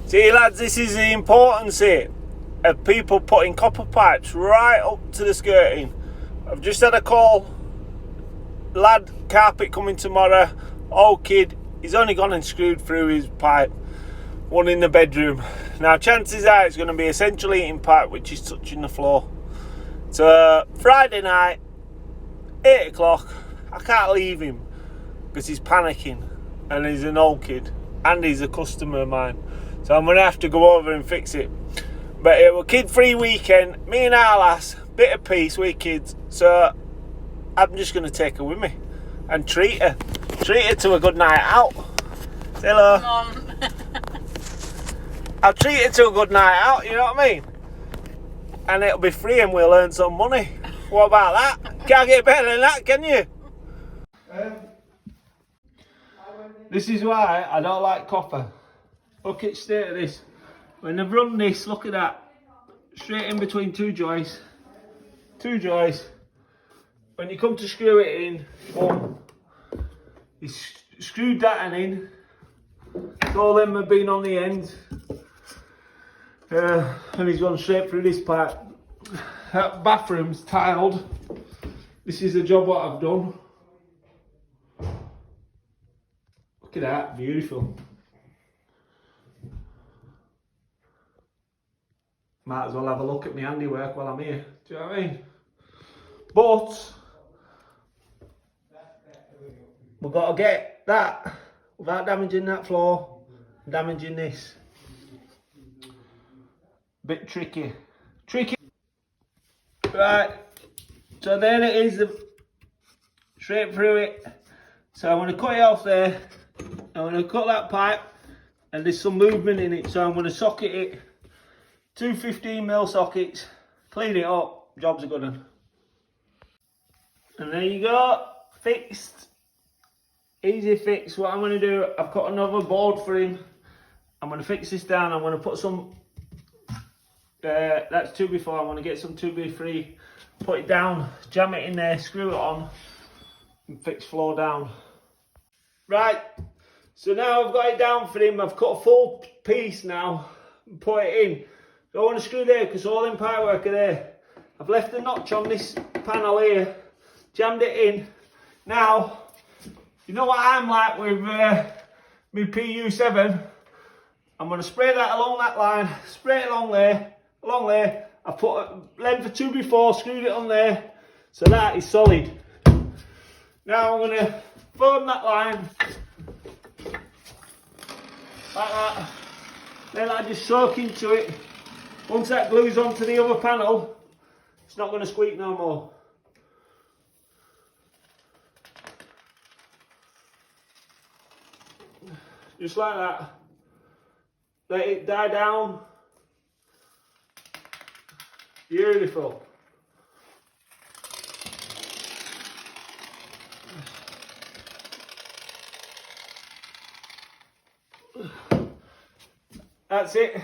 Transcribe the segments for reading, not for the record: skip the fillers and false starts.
See lads, this is the importance here of people putting copper pipes right up to the skirting. I've just had a call, lad, carpet coming tomorrow, old kid, he's only gone and screwed through his pipe, one in the bedroom. Now chances are it's going to be a central heating pipe which is touching the floor. So Friday night, 8 o'clock, I can't leave him because he's panicking and he's an old kid and he's a customer of mine. So I'm going to have to go over and fix it. But it was kid-free weekend, me and our lass, bit of peace with kids. So I'm just going to take her with me and treat her to a good night out. Say hello. Come on. I'll treat her to a good night out, you know what I mean? And it'll be free and we'll earn some money. What about that? Can't get better than that, can you? This is why I don't like copper. Look at the state of this. When they've run this, look at that. Straight in between two joists. Two joists. When you come to screw it in, boom. He's screwed that in. All them have been on the end. And he's gone straight through this pipe. That bathroom's tiled. This is the job what I've done. Look at that, beautiful. Might as well have a look at my handiwork while I'm here. Do you know what I mean? But we've got to get that without damaging that floor, damaging this. Bit tricky. Right, so there it is, straight through it. So I'm going to cut it off there. I'm going to cut that pipe, and there's some movement in it, so I'm going to socket it. Two 15mm sockets, clean it up, job's a good one. And there you go, fixed. Easy fix. What I'm going to do, I've got another board for him. I'm going to fix this down. I'm going to put some, that's 2x4, I'm going to get some 2x3, put it down, jam it in there, screw it on, and fix floor down. Right, so now I've got it down for him. I've cut a full piece now and put it in. Don't want to screw there because all them pipework are there. I've left a notch on this panel here, jammed it in. Now, you know what I'm like with my PU7? I'm going to spray that along that line, spray it along there. I've put a length of 2x4, screwed it on there, so that is solid. Now I'm going to foam that line, like that. Then I just soak into it. Once that glues onto the other panel, it's not going to squeak no more. Just like that. Let it die down. Beautiful. That's it.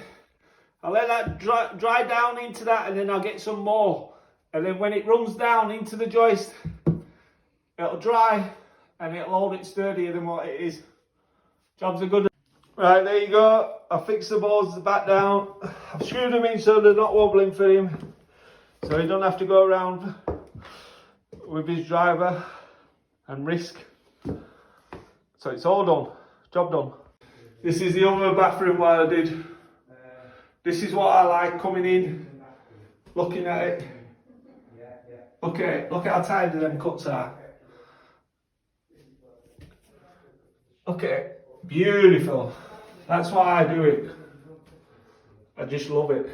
I'll let that dry down into that, and then I'll get some more. And then when it runs down into the joist, it'll dry and it'll hold it sturdier than what it is. Job's a good one. Right, there you go. I fixed the boards back down. I've screwed them in so they're not wobbling for him. So he don't have to go around with his driver and risk. So it's all done. Job done. This is the other bathroom what I did. This is what I like coming in, looking at it. Okay, look how tidy them cuts are. Okay, beautiful. That's why I do it. I just love it.